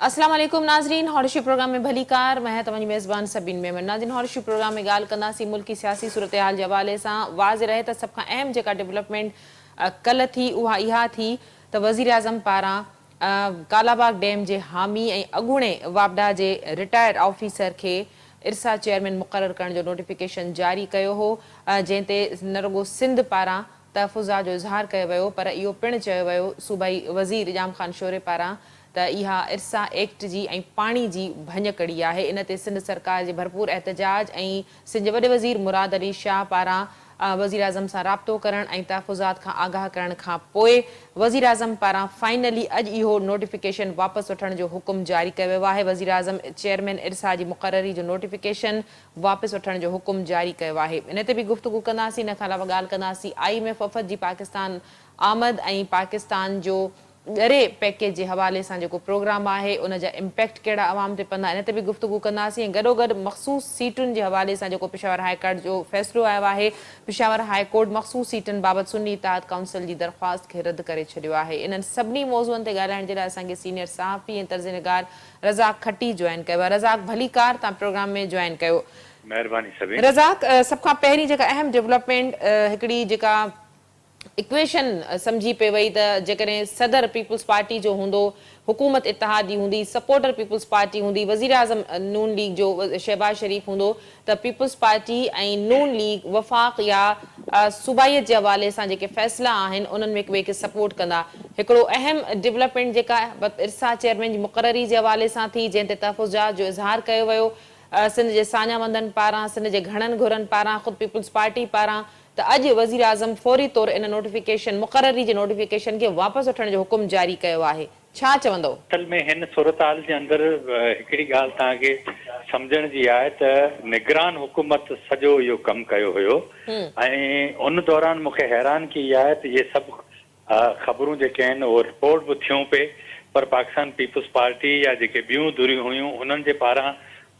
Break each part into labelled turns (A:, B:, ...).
A: अस्सलाम वालेकुम नाज़रीन, हॉरिशी प्रोग्राम में भली कार मैं तव्हांजी मेज़बान सबीन मेमन। नाज़रीन, हॉरिशी प्रोग्राम में ॻाल्हि कंदासीं मुल्की सियासी सूरत हाल जे हवाले सां। वाज़ रहे त सभ खां अहम जेका डेवलपमेंट कल्ह थी उहा इहा थी त वज़ीर आज़म पारां कालाबाग डैम जे हामी ऐं अॻूणे वापडा जे रिटायर्ड ऑफिसर खे इरसा चेयरमैन मुक़ररु करण जो नोटिफिकेशन जारी कयो हो, जंहिं ते न रुॻो सिंध पारां तहफ़ुज़ा जो इज़हार कयो वियो, पर इहो पिणु चयो वियो सूबाई वज़ीर इजाम ख़ान शोरे पारां त इहा इरसा एक्ट जी ऐं पाणी जी भञकड़ी आहे। इन ते सिंध सरकार जे भरपूर एहतजाज ऐं सिंध जे वॾे वज़ीर मुराद अली शाह पारां वज़ीर आज़म सां राब्तो करण ऐं तहफ़ुज़ात खां आगाह करण खां पोइ वज़ीर आज़म पारां फाइनली अॼु इहो नोटिफिकेशन वापसि वठण जो हुकुम जारी कयो वियो आहे। वज़ीर आज़म चेयरमैन इरसा जी मुक़ररी जो नोटिफिकेशन वापसि वठण जो हुकुम जारी कयो आहे। इन ते बि गुफ़्तगू कंदासीं। इन खां अलावा ॻाल्हि कंदासीं IMF वफ़द जी पाकिस्तान आमद ऐं पाकिस्तान जो ॻरे पैकेज जे हवाले सां जेको प्रोग्राम आहे उन जा इम्पैक्ट कहिड़ा अवाम ते पवंदा, इन ते बि गुफ़्तगू कंदासीं। ऐं गॾोगॾु मख़सूस सीटुनि जे हवाले सां जेको पेशावर हाई कोर्ट जो फ़ैसिलो आयो आहे, पेशावर हाई कोर्ट मख़सूस सीटुनि बाबति सुन्नी इत्तेहाद काउंसिल जी दरख़्वास्त खे रद्द करे छॾियो आहे। इन्हनि सभिनी मौज़ूअनि ते ॻाल्हाइण जे लाइ असांखे सीनियर सहाफ़ी ऐं तर्ज़निगार रज़ाक खट्टी जॉइन कयो आहे। रज़ाक भली कार, तव्हां प्रोग्राम में जॉइन कयो।
B: महिरबानी सभी।
A: रज़ाक, सभ खां पहिरीं जेका अहम डेवलपमेंट हिकिड़ी जेका इक्वेशन समझी पे वई त जेकॾहिं सदर पीपुल्स पार्टी जो हूंदो, हुकूमत इत्तेहादी हूंदी, सपोर्टर पीपुल्स पार्टी हूंदी, वज़ीर आज़म नून लीग जो शहबाज शरीफ हूंदो, त पीपुल्स पार्टी ऐं नून लीग वफ़ाक़ या सूबाइत जे हवाले सां जेके फ़ैसिला आहिनि उन्हनि में हिक ॿिए खे सपोर्ट कंदा। हिकिड़ो अहम डेवलपमेंट जेका इरसा चेयरमैन जी मुक़ररी जे हवाले सां थी, जंहिं ते तहफ़ुज़ात जो इज़हार कयो वियो सिंध जे सान्यामंदनि पारां, सिंध जे घणनि घुरनि पारां, ख़ुदि पीपुल्स पार्टी पारां, त अॼु वज़ीर आज़म फौरी तौरु इन नोटिफिकेशन मुक़ररी जे नोटिफिकेशन खे वापसि वठण जो हुकुम जारी कयो आहे। छा चवंदो?
B: असल में हिन सूरतहाल जे अंदरि हिकिड़ी ॻाल्हि तव्हांखे सम्झण जी आहे त निगरान हुकूमत सॼो इहो कमु कयो हुयो ऐं उन दौरान मूंखे हैरानगी इहा आहे त इहे सभु ख़बरूं जेके आहिनि उहे रिपोर्ट बि थियूं पे, पर पाकिस्तान पीपुल्स पार्टी या जेके ॿियूं धुरियूं हुयूं उन्हनि जे पारां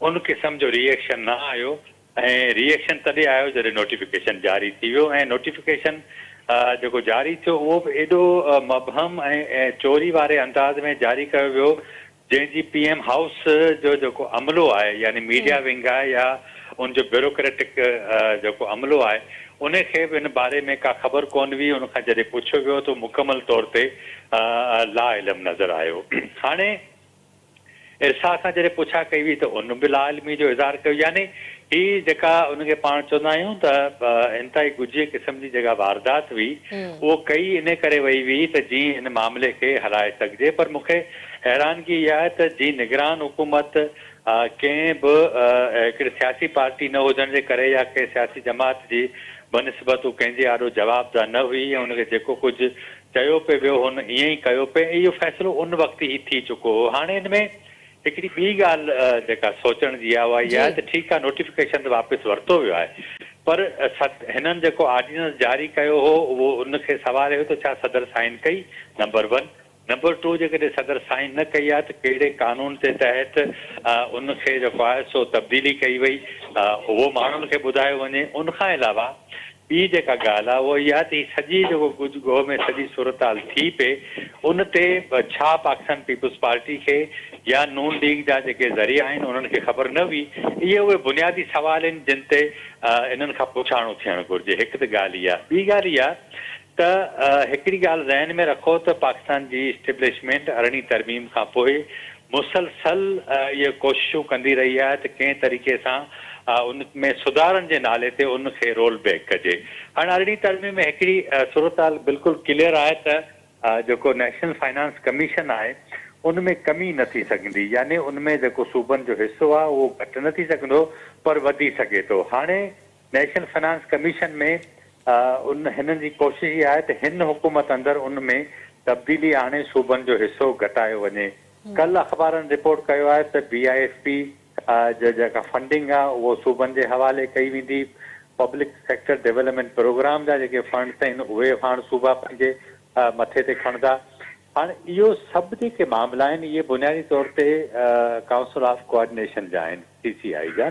B: उन क़िस्म जो रिएक्शन न आयो ऐं रिएक्शन तॾहिं आयो जॾहिं नोटिफिकेशन जारी थी वियो ऐं नोटिफिकेशन जेको जारी थियो उहो बि एॾो मबहम ऐं चोरी वारे अंदाज़ में जारी कयो वियो जंहिंजी PM हाउस जो जेको अमलो आहे, यानी मीडिया विंग आहे या उनजो ब्यूरोक्रेटिक जेको अमलो आहे उनखे बि इन बारे में का ख़बर कोन हुई। उनखां जॾहिं पुछियो वियो त मुकमल तौर ते ला इल्म नज़र आयो। हाणे इरसा खां जॾहिं पुछा कई हुई त उन बि ला इल्मी जो इज़हार कयो, यानी ही जेका उनखे पाण चवंदा आहियूं त इंतिहाई गुझे क़िस्म जी जेका वारदात हुई उहो कई इन करे वई हुई त जीअं इन मामले खे हलाए सघिजे। पर मूंखे हैरानगी इहा आहे त जी निगरान हुकूमत कंहिं बि हिकिड़ी सियासी पार्टी न हुजण जे करे या कंहिं सियासी जमात जी बनिस्बत हू कंहिंजे आॾो जवाबदार न हुई ऐं उनखे जेको कुझु चयो पे वियो हुन ईअं ई कयो पे, इहो फ़ैसिलो उन वक़्तु ई थी चुको हो। हाणे हिन में हिकिड़ी ॿी ॻाल्हि जेका सोचण जी आहे उहा इहा आहे त ठीकु आहे नोटिफिकेशन त वापसि वरितो वियो आहे, पर हिननि जेको ऑर्डिनेंस जारी कयो हो उहो उनखे सवाल हुयो त छा सदर साइन कई, नंबर 1। नंबर 2, जेकॾहिं सदर साइन न कई आहे त कहिड़े कानून जे तहत उनखे जेको आहे सो तब्दीली कई वई, उहो माण्हुनि खे ॿुधायो वञे। उनखां अलावा ॿी जेका ॻाल्हि आहे उहा इहा आहे त हीअ सॼी जेको गुज गोह में सॼी सूरतहाल थी पे उन ते छा पाकिस्तान पीपुल्स पार्टी खे या नून लीग जा जेके ज़रिया आहिनि उन्हनि खे ख़बर न हुई। इहे उहे बुनियादी सवाल आहिनि जिन ते इन्हनि खां पुछाणो थियणु घुरिजे। हिकु त ॻाल्हि इहा। ॿी ॻाल्हि इहा त हिकिड़ी ॻाल्हि ज़हन में रखो त पाकिस्तान जी इस्टेब्लिशमेंट 18वीं तरमीम खां पोइ मुसलसल इहे कोशिशूं कंदी रही आहे त कंहिं तरीक़े सां उन में सुधारनि जे नाले ते उनखे रोल बैक कजे। हाणे 18वीं तरमीम में हिकिड़ी सूरतहाल बिल्कुलु क्लियर आहे त जेको नेशनल फाइनेंस कमीशन आहे उन में कमी न थी सघंदी, यानी उन में जेको सूबनि जो हिसो आहे उहो घटि न थी सघंदो पर वधी सघे थो। हाणे नेशनल फाइनेंस कमीशन में हिननि जी कोशिशि इहा आहे त हिन हुकूमत अंदरि उन में तब्दीली आणे सूबनि जो हिसो घटायो वञे। कल्ह अख़बारनि रिपोर्ट कयो आहे त BISP जो जेका फंडिंग आहे उहो सूबनि जे हवाले कई वेंदी। पब्लिक सेक्टर डेवलपमेंट प्रोग्राम जा जेके फंड्स आहिनि उहे हाणे सूबा पंहिंजे मथे ते खणंदा। हाणे इहो सभु जेके मामला आहिनि इहे बुनियादी तौर ते काउंसिल ऑफ कोऑर्डिनेशन जा आहिनि, CCI जा।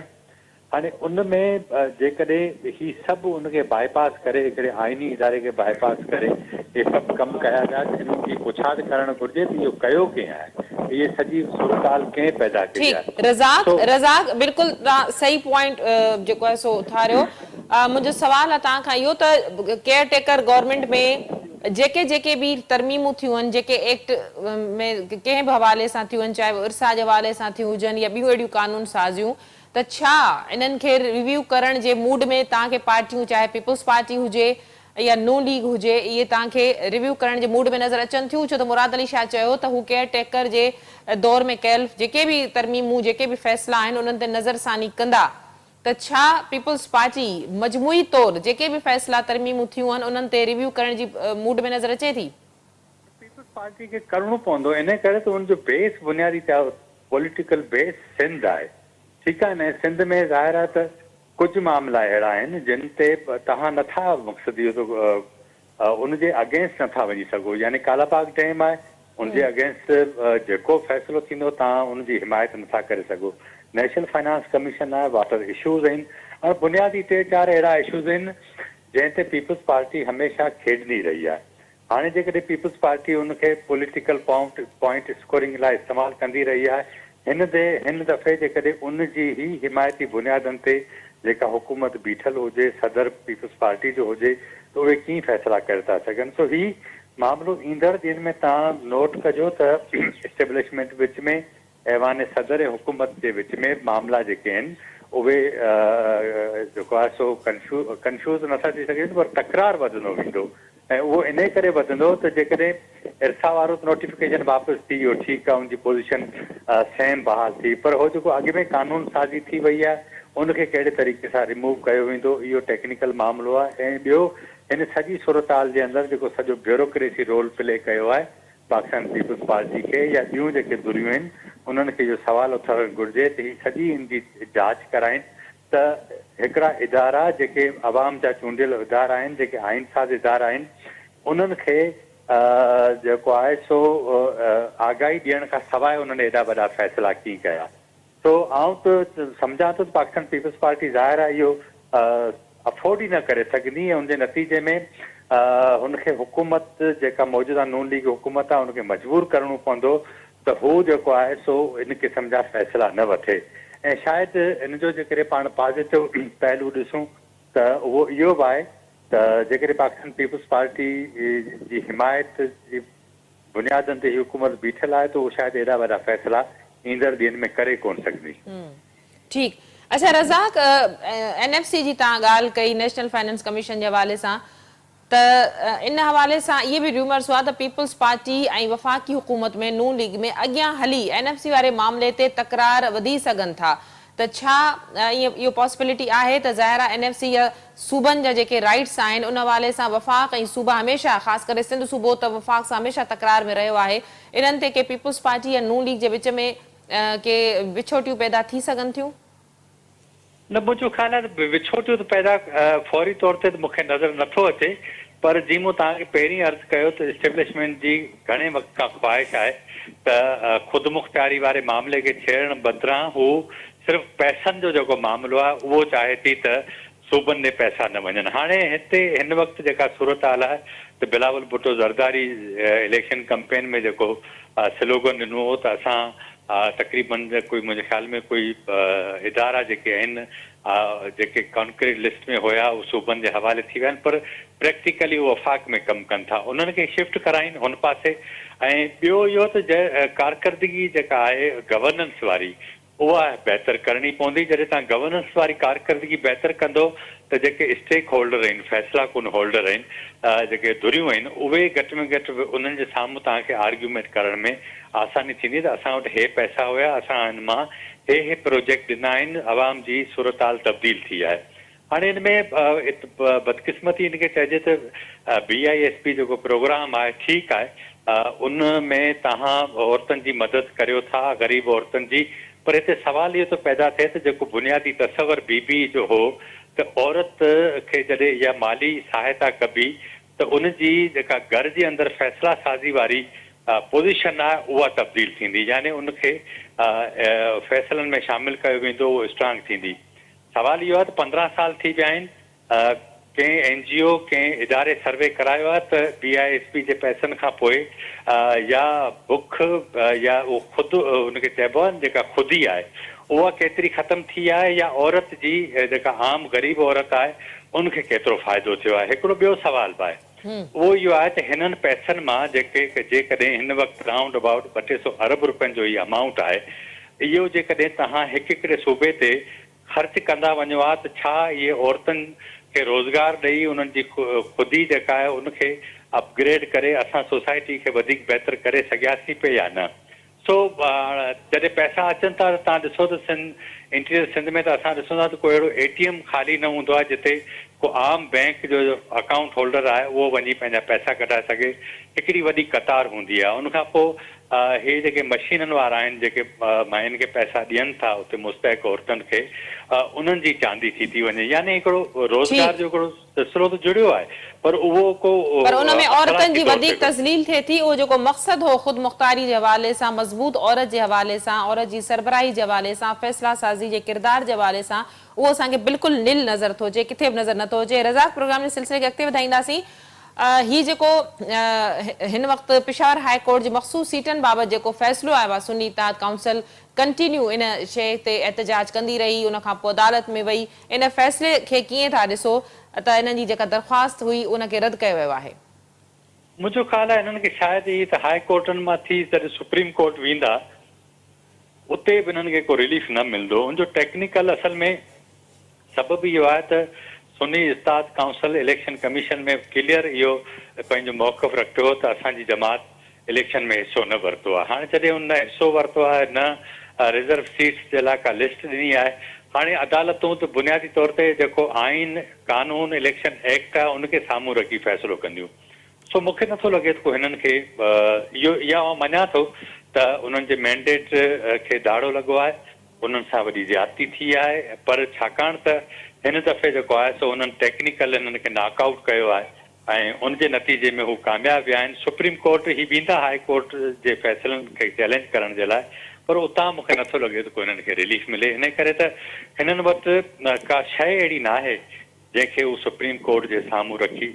B: हाणे उन में जेकॾहिं ही सभु उनखे बाईपास करे हिकिड़े आइनी इदारे खे बाईपास करे इहे सभु कमु कया विया जिन्हनि जी पुछाड़ करणु घुरिजे त इहो कयो कंहिं आहे, इहे सॼी सूरताल कंहिं पैदा कई आहे।
A: ठीक रज़ाक बिल्कुल सही पॉइंट जेको आहे सो उथारियो। मुंहिंजो सवाल आहे तव्हां खां इहो त केयर टेकर गवर्नमेंट में जेके भी तरमीमूं थियूं आहिनि, जेके एक्ट में कंहिं बि हवाले सां थियूं आहिनि, चाहे वो इर्सा जे हवाले सां थियूं हुजनि या ॿियूं अहिड़ियूं कानून साज़ियूं, त छा इन्हनि खे रिव्यू करण जे मूड में तव्हांखे पार्टियूं चाहे पीपल्स पार्टी हुजे या नून लीग हुजे, इहे तव्हांखे रिव्यू करण जे मूड में नज़र अचनि थियूं? छो त मुराद अली शाह चयो त हू केयर टेकर जे दौर में कयल जेके भी तरमीमूं जेके भी फ़ैसिला आहिनि उन्हनि ते नज़रसानी कंदा, त छा पीपल्स पार्टी मजमूई तौर जेके भी फ़ैसिला तरमीमूं थियूं आहिनि उन्हनि ते रिव्यू करण जी मूड में नज़र अचे थी?
B: पीपल्स पार्टी खे करणो पवंदो, इन करे त उनजो बेस बुनियादी पॉलिटिकल बेस सिंध आहे, ठीकु आहे न। सिंध में ज़ाहिर आहे त कुझु मामला अहिड़ा आहिनि जिन ते तव्हां नथा मक़सदु इहो त उनजे अगेंस्ट नथा वञी सघो, यानी कालाबाग डैम आहे उनजे अगेंस्ट जेको फ़ैसिलो थींदो तव्हां उनजी हिमायत नथा करे सघो। नेशनल फाइनेंस कमीशन आहे, वाटर इशूज़ आहिनि, ऐं बुनियादी 3-4 अहिड़ा इशूज़ आहिनि जंहिं ते पीपल्स पार्टी हमेशह खेॾंदी रही आहे। हाणे जेकॾहिं पीपल्स पार्टी उनखे पॉलिटिकल पॉइंट स्कोरिंग लाइ इस्तेमालु कंदी रही आहे, हिन दफ़े जेकॾहिं उनजी ई हिमायती बुनियादनि ते जेका हुकूमत बीठल हुजे, सदर पीपल्स पार्टी जो हुजे, त उहे कीअं फ़ैसिला करे था सघनि। सो ही मामिलो ईंदड़ ॾींहंनि में तव्हां नोट कजो त इस्टेब्लिशमेंट विच में ऐवान सदर ऐं हुकूमत जे विच में मामला जेके आहिनि उहे जेको आहे सो कंफ्यूज़ नथा थी सघनि, पर तकरार वधंदो वेंदो, ऐं उहो इन करे वधंदो त जेकॾहिं इर्सा वारो नोटिफिकेशन वापसि थी वियो, ठीकु आहे, उनजी पोज़ीशन सेम बहाल थी, पर उहो जेको अॻु में कानून साज़ी थी वई आहे उनखे कहिड़े तरीक़े सां रिमूव कयो वेंदो, इहो टेक्निकल मामिलो आहे। ऐं ॿियो हिन सॼी सूरताल जे अंदरि जेको सॼो ब्यूरोक्रेसी रोल प्ले कयो आहे पाकिस्तान पीपल्स पार्टी खे या ॿियूं जेके धुरियूं आहिनि उन्हनि खे इहो सुवाल उथारणु घुरिजे त ही सॼी इनजी जांच कराइनि त हिकिड़ा इदारा जेके अवाम जा चूंडियल इदारा आहिनि, जेके आइन साज़ इदारा आहिनि, उन्हनि खे जेको आहे सो आगाही ॾियण खां सवाइ उन्हनि एॾा वॾा फ़ैसिला कीअं कया। तो आउं त सम्झां थो त पाकिस्तान पीपल्स पार्टी ज़ाहिर आहे इहो अफोर्ड ई न करे सघंदी, ऐं उनजे नतीजे में हुनखे हुकूमत जेका मौजूदा नून लीग हुकूमत आहे उनखे मजबूर करणो पवंदो त हू जेको आहे सो इन क़िस्म जा फ़ैसिला न वठे। ऐं शायदि इनजो जेकॾहिं पाण पॉज़िटिव पहलू ॾिसूं त उहो इहो बि आहे त जेकॾहिं पाकिस्तान पीपल्स पार्टी जी हिमायत जी बुनियादनि ते हुकूमत बीठल आहे त उहो शायदि एॾा वॾा फ़ैसिला ईंदड़ ॾींहंनि में करे कोन सघंदी।
A: ठीक। अच्छा रज़ाक, NFC जी तव्हां ॻाल्हि कई नेशनल फाइनेंस कमीशन जे हवाले सां, त इन हवाले सां इहे बि रूमर्स हुआ त पीपल्स पार्टी ऐं वफ़ाक़ी हुकूमत में नून लीग में अॻियां हली NFC वारे मामले ते तकरार वधी सघनि था, त छा इहो पॉसिबिलिटी आहे त ज़ाहिर आहे NFC या सूबनि जा जेके राइट्स आहिनि उन हवाले सां वफ़ाक़ ऐं सूबा हमेशह, ख़ासि करे सिंध सूबो त वफ़ाक़ सां हमेशह तकरार में रहियो आहे, इन्हनि ते के पीपल्स पार्टी या नून लीग जे विच में के विछोटियूं पैदा थी सघनि थियूं?
B: न, मुंहिंजो ख़्यालु आहे त विछोटियूं त पैदा फौरी तौर ते त मूंखे नज़र नथो अचे, पर जीअं मूं तव्हांखे पहिरीं अर्ज़ु कयो त इस्टेब्लिशमेंट जी घणे वक़्त खां ख़्वाहिश आहे त ख़ुदि मुख़्तियारी वारे मामले खे छेड़ण बदिरां हू सिर्फ़ु पैसनि जो जेको मामिलो आहे उहो चाहे थी त सूबनि ॾे पैसा न वञनि। हाणे हिते हिन वक़्तु जेका सूरत हाल आहे त बिलावल भुट्टो ज़रदारी इलेक्शन कैंपेन में जेको स्लोगन ॾिनो हो त असां तक़रीबन कोई मुंहिंजे ख़्याल में कोई इदारा जेके आहिनि जेके कॉन्क्रीट लिस्ट में हुया उहे सूबनि जे हवाले थी विया आहिनि, पर प्रैक्टिकली उहे वफ़ाक़ में कमु कनि था, उन्हनि खे शिफ्ट कराइनि हुन पासे। ऐं ॿियो इहो त कारकर्दगी जेका आहे गवर्नेंस वारी उहा बहितर करणी पवंदी। जॾहिं तव्हां गवर्नेंस वारी कारकर्दगी बहितर कंदो त जेके स्टेक होल्डर आहिनि, फ़ैसिला कुन होल्डर आहिनि, जेके धुरियूं आहिनि, उहे घटि में घटि उन्हनि जे साम्हूं तव्हांखे आर्ग्यूमेंट करण में आसानी थींदी त असां वटि हे पैसा हुया, असां हिन मां हे प्रोजेक्ट ॾिना आहिनि, आवाम जी सूरताल तब्दील थी आहे। हाणे हिन में बदकिस्मती हिनखे चइजे त BISP जेको प्रोग्राम आहे ठीकु आहे, उन में तव्हां औरतुनि जी मदद करियो था, ग़रीब औरतुनि जी, पर हिते सवाल इहो थो पैदा थिए त जेको बुनियादी तसवर BB जो हो त औरत खे जॾहिं इहा माली सहायता कबी त उनजी जेका घर जे अंदरि फ़ैसिला साज़ी वारी पोज़ीशन आहे उहा तब्दील थींदी, यानी उनखे फ़ैसिलनि में शामिलु कयो वेंदो, उहो स्ट्रांग थींदी। सवाल इहो आहे त 15 साल थी विया आहिनि, कंहिं NGO कंहिं इदारे सर्वे करायो आहे त BISP जे पैसनि खां पोइ या बुख या उहो ख़ुदि उनखे चइबो आहे जेका ख़ुदी आहे उहा केतिरी ख़तम थी आहे, या औरत जी जेका आम ग़रीब औरत आहे उनखे केतिरो फ़ाइदो थियो आहे। हिकिड़ो ॿियो सुवाल बि आहे, उहो इहो आहे त हिननि पैसनि मां जेकॾहिं हिन वक़्तु राउंड अबाउट 200 अरब रुपयनि जो इहो अमाउंट आहे, इहो जेकॾहिं तव्हां हिकिड़े सूबे ते ख़र्च कंदा वञो आहे त छा इहे औरतुनि खे रोज़गार ॾेई उन्हनि जी ख़ुदी जेका आहे उनखे अपग्रेड करे असां सोसाइटी खे वधीक बहितर करे सघियासीं पिए या न? सो जॾहिं पैसा अचनि था त तव्हां ॾिसो त इंटीरियर सिंध में त असां ॾिसूं था त कोई अहिड़ो ATM ख़ाली न हूंदो आहे जिते को आम बैंक जो अकाउंट होल्डर आहे उहो वञी पंहिंजा पैसा कढाए सघे। हिकिड़ी वॾी कतार हूंदी आहे। उनखां पोइ हे जेके मशीननि वारा आहिनि जेके मायुनि खे पैसा ॾियनि था उते मुस्तैक औरतुनि खे, उन्हनि जी चांदी थी वञे, यानी हिकिड़ो रोज़गार जो हिकिड़ो सिलसिलो त जुड़ियो आहे, पर उहो को
A: पर उनमें औरतुनि जी वधीक तज़लील थिए थी। उहो जेको मक़सदु हो ख़ुदि मुख़्तारी जे हवाले सां, मज़बूत औरत जे हवाले सां, औरत जी सरबराही जे हवाले सां, फ़ैसिला साज़ी जे किरदार जे हवाले सां, उहो असांखे बिल्कुलु निल नज़र थो अचे, किथे बि नज़र नथो अचे। रज़ाक प्रोग्राम जे सिलसिले खे अॻिते वधाईंदासीं। ही जेको हिन वक़्तु पेशावर हाई कोर्ट जी मख़सूस सीटनि बाबति जेको फ़ैसिलो आयो आहे, सुन्नी इत्तेहाद काउंसिल कंटिन्यू इन शइ ते एहतजाज कंदी रही, उनखां पोइ अदालत में वई। इन फ़ैसिले खे कीअं था ॾिसो त इन्हनि जी जेका दरख़्वास्त हुई उनखे रद्द कयो वियो आहे?
B: मुंहिंजो ख़्यालु आहे हिननि खे शायदि ई त हाई कोर्टनि मां थी जॾहिं सुप्रीम कोर्ट वेंदा उते बि हिननि खे को रिलीफ न मिलंदो। उनजो टेक्निकल असल में सबबु इहो आहे त सुन्नी इत्तेहाद काउंसिल इलेक्शन कमीशन में क्लियर इहो पंहिंजो मौक़िफ़ रखियो हो त असांजी जमात इलेक्शन में हिसो न वरितो आहे। हाणे जॾहिं उन हिसो वरितो आहे, न रिज़र्व सीट्स जे लाइ का लिस्ट ॾिनी आहे, हाणे अदालतूं त बुनियादी तौर ते जेको आइन कानून इलेक्शन एक्ट आहे उनखे साम्हूं रखी फ़ैसिलो कंदियूं। सो मूंखे नथो लॻे त को हिननि खे इहा मञा थो त उन्हनि जे मैंडेट खे दाड़ो लॻो आहे, उन्हनि सां वॾी ज़्यादती थी आहे, पर छाकाणि त हिन दफ़े जेको आहे सो उन्हनि टेक्निकल हिननि खे नॉकआउट कयो आहे ऐं उनजे नतीजे में हू कामयाबु विया आहिनि। सुप्रीम कोर्ट ही वेंदा हाई कोर्ट जे फ़ैसिलनि खे चैलेंज करण जे लाइ, पर उतां मूंखे नथो लॻे त को हिननि खे रिलीफ मिले। हिन करे त हिननि वटि का शइ अहिड़ी न आहे जंहिंखे हू सुप्रीम कोर्ट जे साम्हूं रखी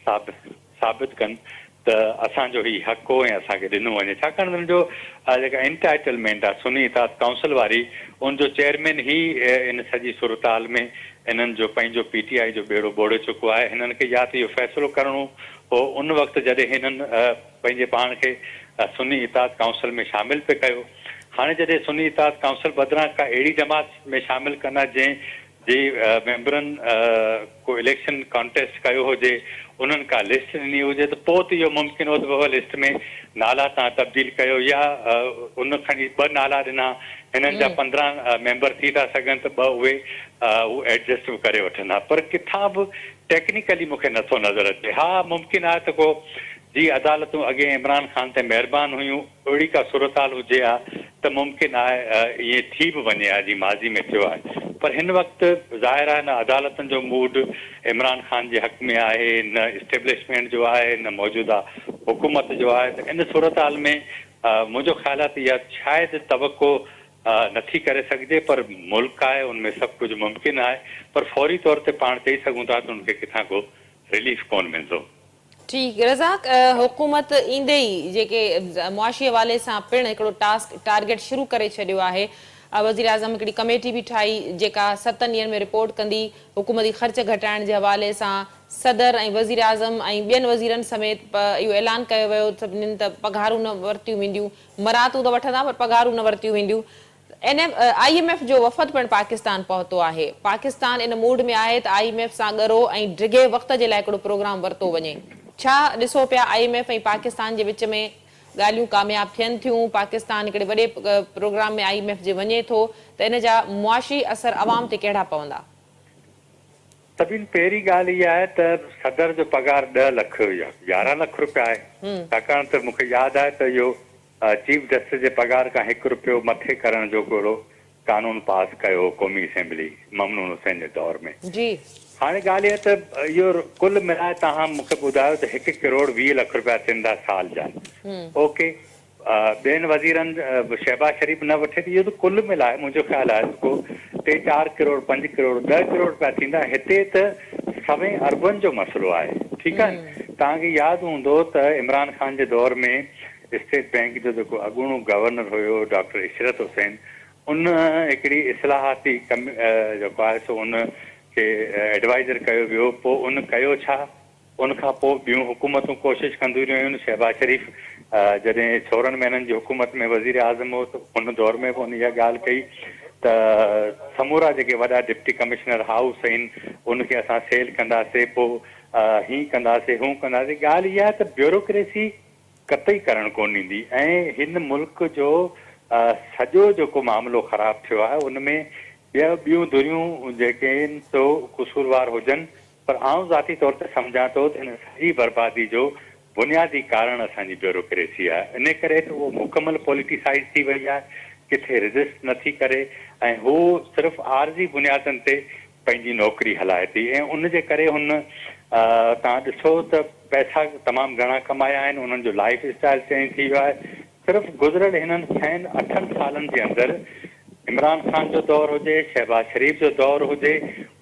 B: साबित कनि त असांजो ही हक़ हो ऐं असांखे ॾिनो वञे। छाकाणि हुननि जो जेका एंटाइटलमेंट आहे सुन्नी इत्तेहाद काउंसिल वारी, उनजो चेयरमैन ई इन सॼी सूरताल में इन्हनि जो पंहिंजो PTI जो बेड़ो ॿोड़े चुको आहे। हिननि खे या त इहो फ़ैसिलो करिणो हो उन वक़्तु जॾहिं हिननि पंहिंजे पाण खे सुन्नी इत्तेहाद काउंसिल में शामिलु पिए कयो। हाणे जॾहिं सुन्नी इत्तेहाद काउंसिल बदिरां का अहिड़ी जमात में शामिलु कंदा जंहिं जे मेंबरनि को इलेक्शन कॉन्टेस्ट कयो हुजे, उन्हनि का लिस्ट ॾिनी हुजे, त पोइ त इहो मुमकिन हो त बाबा लिस्ट में नाला तव्हां तब्दील कयो, या उन खणी 2 नाला ॾिना, हिननि जा 15 मेंबर थी था सघनि त 2 उहे एडजस्ट बि करे वठंदा, पर किथां बि टेक्निकली मूंखे नथो नज़र अचे। हा, मुमकिन आहे त को जी अदालतूं अॻे इमरान ख़ान ते महिरबान हुयूं, अहिड़ी का सूरताल हुजे हा त मुमकिन आहे ईअं थी बि वञे हा जी माज़ी में थियो आहे, पर हिन वक़्तु ज़ाहिर आहे न अदालतुनि जो मूड इमरान ख़ान जे हक़ में आहे, न इस्टेब्लिशमेंट जो आहे, न मौजूदा हुकूमत जो आहे। त इन सूरताल में मुंहिंजो ख़्यालु आहे त इहा शायदि तवक़ो नथी करे सघिजे, पर मुल्क आहे उनमें सभु कुझु मुमकिन आहे, पर फौरी तौर ते पाण चई सघूं था त उनखे किथां को रिलीफ कोन मिलंदो।
A: ठीकु, रज़ाक हुकूमत ईंदे ई जेके मुआशी हवाले सां पिणु हिकिड़ो टारगेट शुरू करे छॾियो आहे। वज़ीर आज़म हिकिड़ी कमेटी बि ठाही जेका 7 ॾींहंनि में रिपोर्ट कंदी हुकूमती ख़र्च घटाइण जे हवाले सां। सदर ऐं वज़ीर आज़म ऐं ॿियनि वज़ीरनि समेत इहो ऐलान कयो वियो सभिनीनि त पघारूं न वरितियूं वेंदियूं, मरातूं त वठंदा पर पघारूं न वरितियूं वेंदियूं। IMF जो वफ़द पिणु पाकिस्तान पहुतो आहे। पाकिस्तान इन मूड में आहे त IMF सां ॻरो ऐं डिघे वक़्त जे लाइ हिकिड़ो प्रोग्राम वरितो वञे। छा ॾिसो पिया IMF ऐं पाकिस्तान जे विच में ॻाल्हियूं कामयाब थियनि थियूं? पाकिस्तान हिकिड़े वॾे प्रोग्राम में IMF जे वञे थो त इन जा मुआशी असर अवाम ते कहिड़ा पवंदा?
B: सभिनि पहिरीं ॻाल्हि इहा आहे त सदर जो पघार 10 लख या 11 लख रुपया आहे, छाकाणि त मूंखे यादि आहे त इहो चीफ जस्टिस जे पघार खां 1 रुपयो मथे करण जो हिकिड़ो कानून पास कयो क़ौमी असेंबली ममनून हुसैन जे दौर में।
A: जी,
B: हाणे ॻाल्हि इहा त इहो कुल मिलाए तव्हां मूंखे ॿुधायो त 1 करोड़ 20 लख रुपया थियनि था साल जा। ओके, ॿियनि वज़ीरनि शहबाज शरीफ़ न वठे त इहो त कुल मिलाए मुंहिंजो ख़्यालु आहे को 3-4 करोड़ 5 करोड़ 10 करोड़ पिया थींदा, हिते त सवें अरबनि जो मसइलो आहे। ठीकु आहे न? तव्हांखे यादि हूंदो त इमरान ख़ान जे दौर में स्टेट बैंक जो जेको अॻूणो गवर्नर हुयो डॉक्टर इशरत हुसैन, उन हिकिड़ी इस्लाहाती जेको आहे सो उन खे एडवाइज़र कयो वियो। पोइ उन कयो छा, उनखां पोइ ॿियूं हुकूमतूं कोशिशि कंदियूं रहियूं आहिनि। शहबाज शरीफ़ जॾहिं 4 महीननि जी हुकूमत में वज़ीर आज़म हो त उन दौर में बि उन इहा ॻाल्हि कई त समूरा जेके वॾा डिप्टी कमिश्नर हाउस आहिनि उनखे असां सेल कंदासीं, पोइ हीअं कंदासीं हूं कंदासीं। ॻाल्हि इहा आहे त ब्यूरोक्रेसी कतई करणु कोन ईंदी ऐं हिन मुल्क जो सॼो जेको मामिलो ख़राबु थियो आहे उनमें ॿियूं दुनियूं जेके आहिनि सो कसूरवार हुजनि, पर आउं ज़ाती तौर ते सम्झां थो त हिन सॼी बर्बादी जो बुनियादी कारण असांजी ब्यूरोक्रेसी आहे। इन करे त उहो मुकमल पॉलिटिसाइज़ थी वई आहे, किथे रजिस्ट नथी करे ऐं हू सिर्फ़ु आरज़ी बुनियादनि ते पंहिंजी नौकिरी हलाए थी। ऐं उनजे करे हुन तव्हां ॾिसो त पैसा तमामु घणा कमाया आहिनि, उन्हनि जो लाइफ स्टाइल चेंज थी वियो आहे। सिर्फ़ु गुज़िरियल हिननि 6-8 सालनि जे अंदरि इमरान ख़ान जो दौर हुजे, शहबाज शरीफ़ जो दौर हुजे,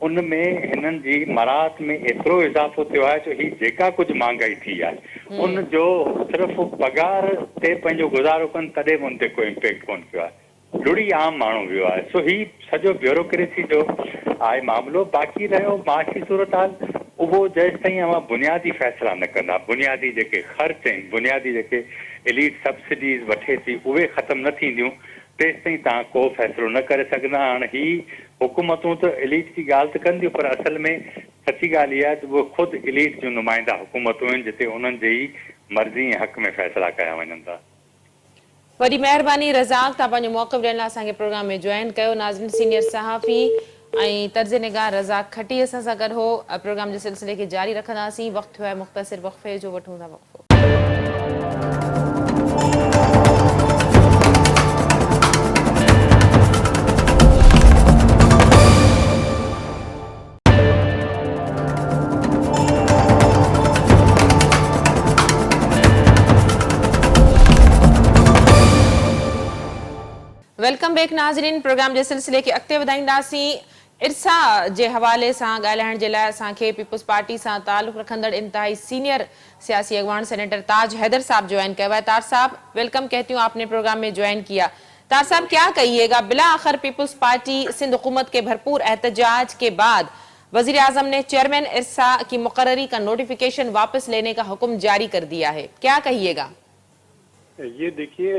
B: उन में हिननि जी मरात में एतिरो इज़ाफ़ो थियो आहे जो हीअ जेका कुझु महांगाई थी आहे उन जो सिर्फ़ु पगार ते पंहिंजो गुज़ारो कनि तॾहिं बि उन ते कोई इम्पेक्ट कोन पियो आहे, लुड़ी आम माण्हू वियो आहे। सो हीअ सॼो ब्यूरोक्रेसी जो आहे मामिलो। बाक़ी रहियो माशी सूरत हाल, उहो जेसि ताईं अवां बुनियादी फ़ैसिला न कंदा, बुनियादी जेके ख़र्च आहिनि, बुनियादी जेके एलीट सब्सिडीज़ वठे थी उहे ख़तमु न थींदियूं तेसि ताईं तव्हां को फ़ैसिलो न करे सघंदा। हाणे ही हुकूमतूं त एलीट जी ॻाल्हि त कंदियूं, पर असल में सची ॻाल्हि इहा आहे त उहे ख़ुदि एलीट जूं नुमाइंदा हुकूमतूं आहिनि जिते उन्हनि जे ई मर्ज़ी ऐं हक़ में फ़ैसिला कया वञनि था।
A: वॾी महिरबानी रज़ाक, तव्हां पंहिंजो मौक़िफ़ ॾियण लाइ असांखे प्रोग्राम में जॉइन कयो। नाज़रीन, सीनियर सहाफ़ी ऐं तर्ज़ निगाह रज़ाक खटी असां सां गॾु हो। प्रोग्राम जे सिलसिले खे जारी रखंदासीं। वक़्तु थियो आहे मुख़्तसिर वक़फ़े जो, वठूं था वक़्फ़ो। वेलकम बैक नाज़रीन, प्रोग्राम जे सिलसिले खे अॻिते वधाईंदासीं। इरसा जे हवाले सां ॻाल्हाइण जे लाइ असांखे पीपल्स पार्टी सां ताल्लुक़ रखंदड़ इंतहाई सीनियर सियासी अगवान सेनेटर ताज हैदर साहब ज्वाइन किया है। ताज साहब वेलकम कहती हूँ, आपने प्रोग्राम में ज्वाइन किया। ताज साहब क्या कहिएगा, बिला आखिर पीपल्स पार्टी सिंध हुकूमत के भरपूर एहतजाज के बाद वजीर आजम ने चेयरमैन इरसा की मुकर्ररी का नोटिफिकेशन वापस लेने का हुक्म जारी कर दिया है, क्या कहिएगा?
C: ये देखिए,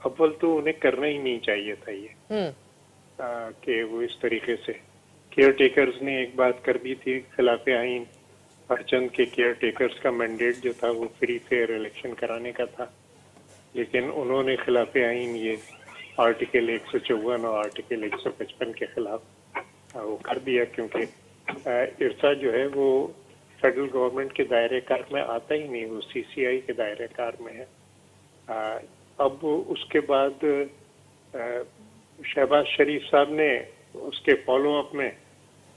C: अव्वल तो उन्हें करना ही नहीं चाहिए था ये कि वो इस तरीके से केयर टेकर्स ने एक बात कर दी थी खिलाफ आइन। हरचंद के केयर टेकर्स का मैंडेट जो था वो फ्री फेयर इलेक्शन कराने का था, लेकिन उन्होंने खिलाफ आइन ये आर्टिकल 154 और आर्टिकल 155 के खिलाफ वो कर दिया, क्योंकि इरसा जो है वो फेडरल गवर्नमेंट के दायरे कार में आता ही नहीं, वो CCI के दायरे कार में है। अब उसके बाद शहबाज शरीफ साहब ने उसके फॉलो अप में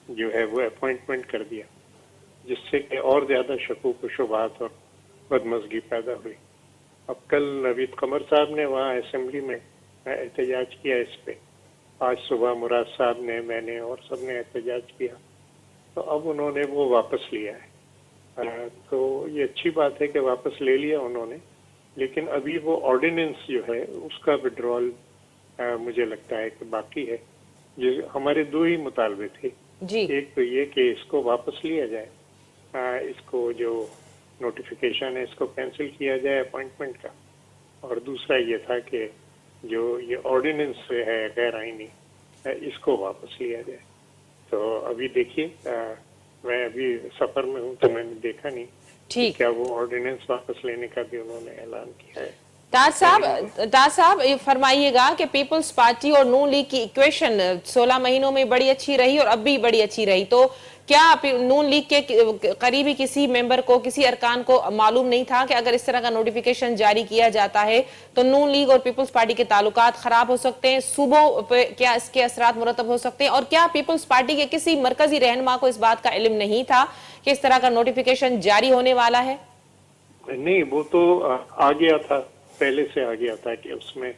C: जो है वो अपॉइंटमेंट कर दिया, जिससे कि और ज़्यादा शकूक व शुबहात और बदमज़गी पैदा हुई। अब कल नवीद कमर साहब ने वहाँ असेंबली में एहतजाज किया इस पे, आज सुबह मुराद साहब ने, मैंने और सब ने एहतजाज किया, तो अब उन्होंने वो वापस लिया है। तो ये अच्छी बात है कि वापस ले लिया उन्होंने, लेकिन अभी वो ऑर्डिनेंस जो है उसका विड्रॉल मुझे लगता है कि बाकी है। ये हमारे दो ही मुतालबे थे
A: जी।
C: एक तो ये कि इसको वापस लिया जाए, इसको जो नोटिफिकेशन है इसको कैंसिल किया जाए अपॉइंटमेंट का, और दूसरा ये था कि जो ये ऑर्डिनेंस है गैर आईनी इसको वापस लिया जाए। तो अभी देखिए, मैं अभी सफ़र में हूँ तो मैंने देखा नहीं
A: ठीक,
C: क्या वो ऑर्डिनेंस वापस लेने का भी उन्होंने ऐलान किया है।
A: ताज साहब ये फरमाइएगा कि पीपल्स पार्टी और नून लीग की इक्वेशन 16 महीनों में बड़ी अच्छी रही और अब भी बड़ी अच्छी रही, तो क्या नून लीग के करीबी किसी मेंबर को, किसी अरकान को मालूम नहीं था कि अगर इस तरह का नोटिफिकेशन जारी किया जाता है तो नून लीग और पीपल्स पार्टी के ताल्लुकात खराब हो सकते हैं, सूबों पे क्या इसके असरात मुरतब हो सकते हैं? और क्या पीपल्स पार्टी के किसी मरकजी रहनुमा को इस बात का इल्म नहीं था कि इस तरह का नोटिफिकेशन जारी होने वाला है? नहीं,
C: वो तो आ गया था, पहले से आ गया था कि उसमें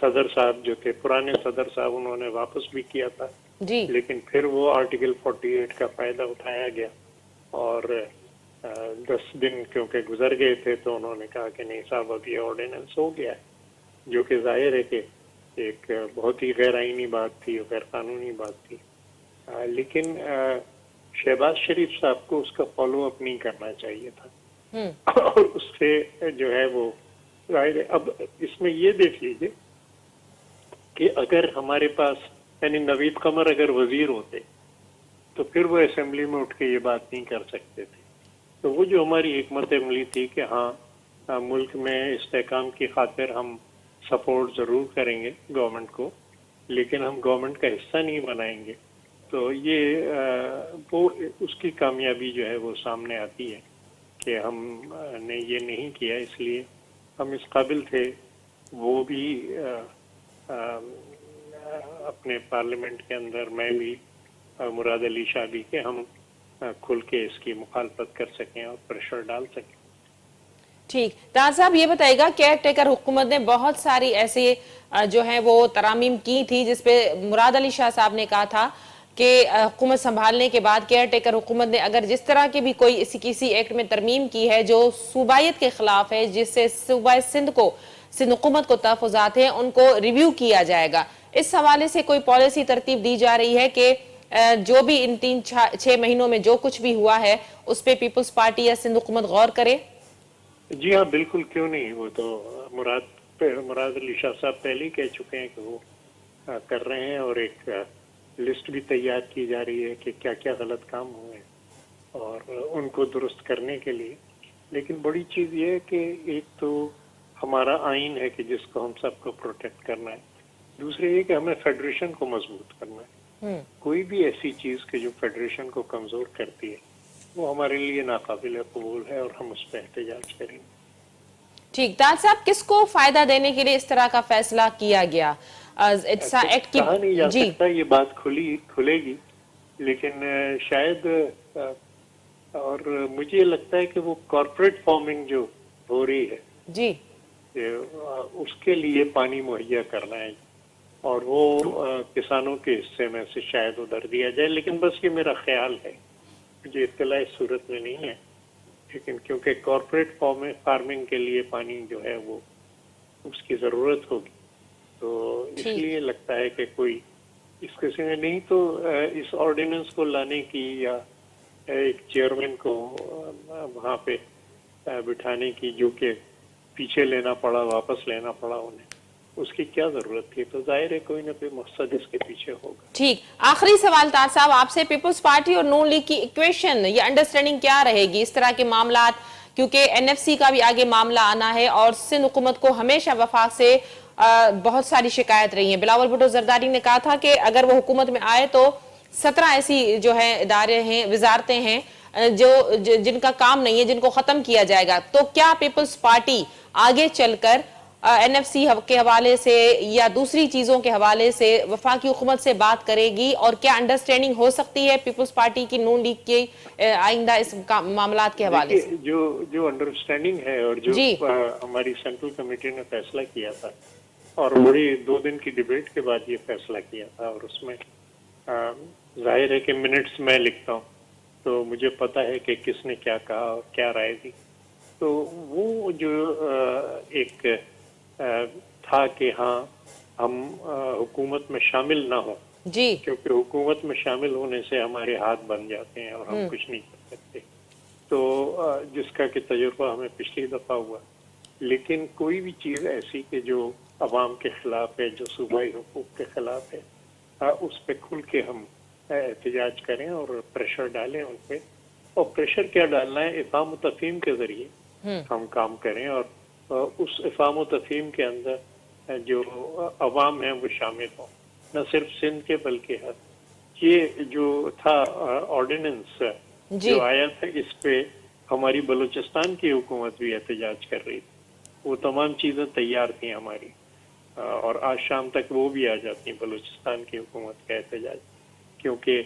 C: صدر صاحب جو تھے، پرانے صدر صاحب، انہوں نے واپس بھی کیا تھا،
A: جی
C: لیکن پھر وہ آرٹیکل 48 کا فائدہ اٹھایا گیا اور 10 دن کیونکہ گزر گئے تھے تو انہوں نے کہا کہ نہیں صاحب اب یہ آرڈیننس ہو گیا ہے، جو کہ ظاہر ہے کہ ایک بہت ہی غیر آئینی بات تھی، غیر قانونی بات تھی، لیکن شہباز شریف صاحب کو اس کا فالو اپ نہیں کرنا چاہیے تھا اور اس سے جو ہے وہ ظاہر ہے۔ اب اس میں یہ دیکھ لیجیے کہ اگر ہمارے پاس یعنی نوید قمر اگر وزیر ہوتے تو پھر وہ اسمبلی میں اٹھ کے یہ بات نہیں کر سکتے تھے، تو وہ جو ہماری حکمت عملی تھی کہ ہاں ملک میں استحکام کی خاطر ہم سپورٹ ضرور کریں گے گورنمنٹ کو، لیکن ہم گورنمنٹ کا حصہ نہیں بنائیں گے، تو یہ وہ اس کی کامیابی جو ہے وہ سامنے آتی ہے کہ ہم نے یہ نہیں کیا، اس لیے ہم اس قابل تھے وہ بھی اپنے پارلیمنٹ کے اندر، میں بھی مراد علی شاہ بھی، کہ ہم کھل کے اس کی مخالفت کر سکیں اور پریشر ڈال سکیں۔
A: ٹھیک، طاہر صاحب یہ بتائے گا کیئر ٹیکر حکومت نے بہت ساری ایسے جو ہیں وہ ترامیم کی تھی جس پہ مراد علی شاہ صاحب نے کہا تھا کہ حکومت سنبھالنے کے بعد کیئر ٹیکر حکومت نے اگر جس طرح کے بھی کوئی کسی ایکٹ میں ترمیم کی ہے جو صوبائیت کے خلاف ہے، جس سے صوبہ سندھ حکومت کو تحفظات ہیں، ان کو ریویو کیا جائے گا۔ اس حوالے سے کوئی پالیسی ترتیب دی جا رہی ہے کہ جو بھی ان 3-6 مہینوں میں جو کچھ بھی ہوا ہے اس پہ پیپلز پارٹی یا سندھ حکومت غور کرے؟
C: جی ہاں بالکل، کیوں نہیں، وہ تو مراد علی شاہ صاحب پہلے ہی کہہ چکے ہیں کہ وہ کر رہے ہیں، اور ایک لسٹ بھی تیار کی جا رہی ہے کہ کیا کیا غلط کام ہوئے ہیں اور ان کو درست کرنے کے لیے۔ لیکن بڑی چیز یہ ہے کہ ایک تو ہمارا آئین ہے کہ جس کو ہم سب کو پروٹیکٹ کرنا ہے، دوسرے یہ کہ ہمیں فیڈریشن کو مضبوط کرنا ہے۔ کوئی بھی ایسی چیز کہ جو فیڈریشن کو کمزور کرتی ہے وہ ہمارے لیے ناقابل قبول ہے اور ہم اس پہ احتجاج کریں گے۔
A: ٹھیک، طاہر صاحب کس کو فائدہ دینے کے لیے اس طرح کا فیصلہ کیا گیا؟ ایکٹ کی
C: کہا نہیں جا سکتا، یہ بات کھلے گی، لیکن شاید اور مجھے لگتا ہے کہ وہ کارپوریٹ فارمنگ جو ہو رہی ہے
A: جی
C: اس کے لیے پانی مہیا کرنا ہے، اور وہ کسانوں کے حصے میں سے شاید ادھر دیا جائے، لیکن بس یہ میرا خیال ہے، مجھے اطلاع اس صورت میں نہیں ہے، لیکن کیونکہ کارپوریٹ فارمنگ کے لیے پانی جو ہے وہ اس کی ضرورت ہوگی، تو اس لیے لگتا ہے کہ کوئی اس قسم میں نہیں، تو اس آرڈیننس کو لانے کی یا ایک چیئرمین کو وہاں پہ بٹھانے کی، جو کہ پیچھے لینا پڑا، واپس لینا پڑا انہیں، اس کی کیا ضرورت تھی؟ تو ظاہر ہے کوئی نہ کوئی مقصد اس کے پیچھے ہوگا۔
A: ٹھیک، آخری سوال طاہر صاحب آپ سے، پیپلز پارٹی اور نون لیگ کی ایکویشن یا انڈرسٹینڈنگ کیا رہے گی اس طرح کے معاملات، کیونکہ این ایف سی کا بھی آگے معاملہ آنا ہے اور سندھ حکومت کو ہمیشہ وفاق سے بہت ساری شکایت رہی ہیں۔ بلاول بھٹو زرداری نے کہا تھا کہ اگر وہ حکومت میں آئے تو 17 ایسی جو ہے ادارے ہیں، وزارتیں ہیں جن کا کام نہیں ہے، جن کو ختم کیا جائے گا، تو کیا پیپلز پارٹی آگے چل کر این ایف سی کے حوالے سے یا دوسری چیزوں کے حوالے سے وفاقی حکومت سے بات کرے گی، اور کیا انڈرسٹینڈنگ ہو سکتی ہے پیپلز پارٹی کی نون لیگ کے آئندہ اس معاملات کے حوالے سے؟
C: جو انڈرسٹینڈنگ ہے اور جو ہماری سینٹرل کمیٹی نے فیصلہ کیا تھا، اور بڑی 2 دن کی ڈیبیٹ کے بعد یہ فیصلہ کیا تھا، اور اس میں ظاہر ہے کہ منٹس میں لکھتا ہوں تو مجھے پتا ہے کہ کس نے کیا کہا اور کیا رائے دی، تو وہ جو ایک تھا کہ ہاں ہم حکومت میں شامل نہ ہوں،
A: جی
C: کیونکہ حکومت میں شامل ہونے سے ہمارے ہاتھ بن جاتے ہیں اور ہم کچھ نہیں کر سکتے، تو جس کا کہ تجربہ ہمیں پچھلی دفعہ ہوا۔ لیکن کوئی بھی چیز ایسی کہ جو عوام کے خلاف ہے، جو صوبائی حقوق کے خلاف ہے، اس پہ کھل کے ہم احتجاج کریں اور پریشر ڈالیں ان پہ، اور پریشر کیا ڈالنا ہے، افہام و تفہیم کے ذریعے ہم کام کریں، اور اس افہام و تفہیم کے اندر جو عوام ہیں وہ شامل ہوں، نہ صرف سندھ کے بلکہ یہ جو تھا آرڈیننس جو آیا تھا، اس پہ ہماری بلوچستان کی حکومت بھی احتجاج کر رہی تھی، وہ تمام چیزیں تیار تھیں ہماری، اور آج شام تک وہ بھی آ جاتی ہیں بلوچستان کی حکومت کا احتجاج، کیونکہ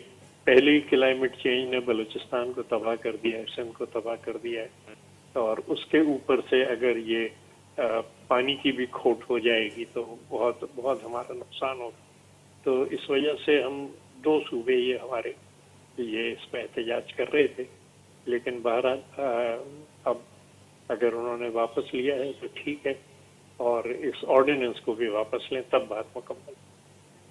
C: پہلی کلائمیٹ چینج نے بلوچستان کو تباہ کر دیا ہے، سندھ کو تباہ کر دیا ہے، اور اس کے اوپر سے اگر یہ पानी की भी खोट हो जाएगी तो बहुत बहुत हमारा नुकसान होगा। तो इस वजह से हम 2 सूबे ये हमारे ये इस पर एहतजाज कर रहे थे, लेकिन बहरहाल अब अगर उन्होंने वापस लिया है तो ठीक है, और इस ऑर्डिनेंस को भी वापस लें तब बात मुकम्मल।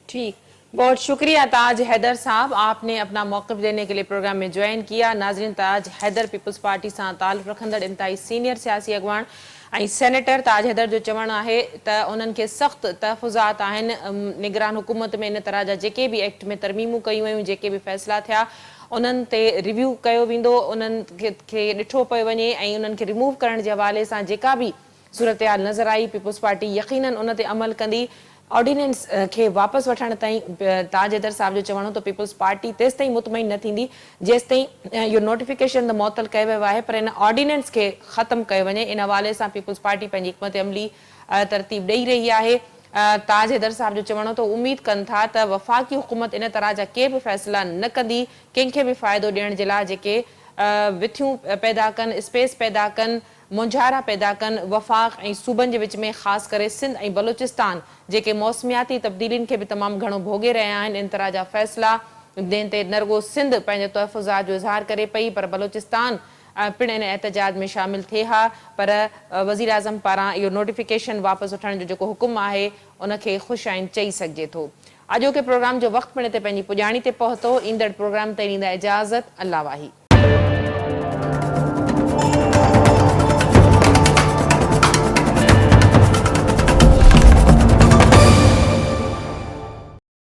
A: ठीक, बहुत शुक्रिया ताज हैदर साहब, आपने अपना मौक़िफ़ देने के लिए प्रोग्राम में ज्वाइन किया। नाज़रीन, ताज हैदर पीपल्स पार्टी सां ताल्लुक़ रखंदड़ इंतहाई सीनियर सियासी अॻवान ऐं सेनेटर ताज हैदर जो चवणु आहे त उन्हनि खे सख़्तु तहफ़ुज़ात आहिनि। निगरान हुकूमत में इन तरह जा जेके बि एक्ट में तरमीमूं कयूं वयूं, जेके बि फ़ैसिला थिया उन्हनि ते रिव्यू कयो वेंदो, उन्हनि खे ॾिठो पियो वञे ऐं उन्हनि खे रिमूव करण जे हवाले सां जेका बि सूरतहाल नज़र आई, पीपल्स पार्टी यकीनन उन ते अमल कंदी। ऑर्डिनेंस खे वापसि वठण ताईं ताज हैदर साहब जो चवणो त पीपल्स पार्टी तेसि ताईं मुतमइन न थींदी जेसि ताईं इहो नोटिफिकेशन त मुअतल कयो वियो आहे, पर इन ऑर्डिनेंस खे ख़तमु कयो वञे। इन हवाले सां पीपल्स पार्टी पंहिंजी हिकमत अमली तरतीब ॾेई रही आहे। ताज हैदर साहब जो चवणो त उमीद कनि था त वफ़ाक़ी हुकूमत इन तरह जा के बि फ़ैसिला न कंदी कंहिंखे बि फ़ाइदो ॾियण जे लाइ जेके विथियूं पैदा कनि, स्पेस पैदा कनि, मुंझारा पैदा कनि वफ़ाक़ ऐं सूबनि जे विच में, ख़ासि करे सिंध ऐं बलूचिस्तान जेके मौसमियाती तब्दीलियुनि खे बि तमामु घणो भोॻे रहिया आहिनि। इन तरह जा फ़ैसिला जंहिं ते न रुॻो सिंध पंहिंजे तहफ़ुज़ात जो इज़हार करे पई, पर बलूचिस्तान पिण इन एहतजाज में शामिल थिए हा। पर वज़ीर आज़म पारां इहो नोटिफिकेशन वापसि वठण जो जेको हुकुम आहे उनखे ख़ुशि आहिनि चई सघिजे थो। अॼोके प्रोग्राम जो वक़्तु पिण ते पंहिंजी पुॼाणी ते पहुतो। ईंदड़ प्रोग्राम ते ॾींदा इजाज़त। अल्लाह वाही।